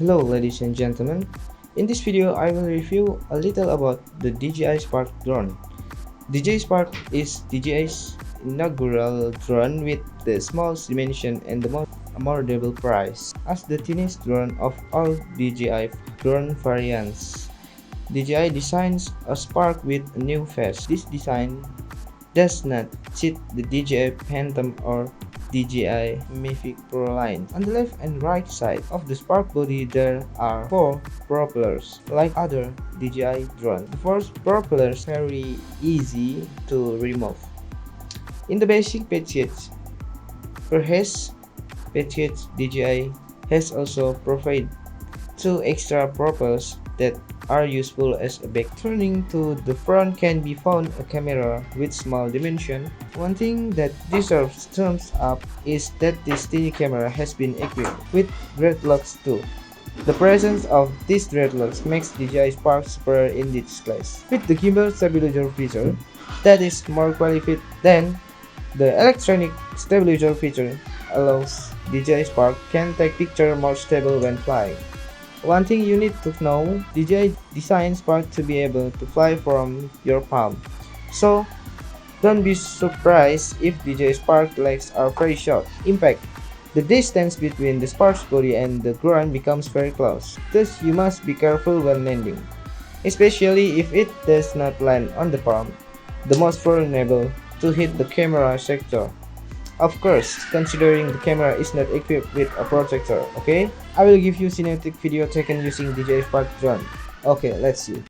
Hello ladies and gentlemen, in this video I will review a little about the DJI Spark drone. DJI Spark is DJI's inaugural drone with the smallest dimension and the most affordable price. As the thinnest drone of all DJI Drone Variants, DJI designs a Spark with a new face. This design does not cheat the DJI Phantom or DJI Mavic Pro Lines. On the left and right side of the Spark body there are 4 propellers like other DJI drones. The first propeller is very easy to remove. In the basic package, perhaps package DJI has also provided 2 extra propellers that are useful as a back. Turning to the front can be found a camera with small dimension. One thing that deserves thumbs up is that this tiny camera has been equipped with dreadlocks too. The presence of these dreadlocks makes DJI Spark superior in this class. With the gimbal stabilizer feature that is more qualified than the electronic stabilizer feature allows DJI Spark can take picture more stable when flying. One thing you need to know, DJI designed Spark to be able to fly from your palm. So, don't be surprised if DJI Spark legs are very short. In fact, the distance between the Spark's body and the ground becomes very close. Thus, you must be careful when landing, especially if it does not land on the palm, the most vulnerable to hit the camera sector. Of course, considering the camera is not equipped with a protector, okay? I will give you cinematic video taken using DJI Spark drone. Okay, let's see.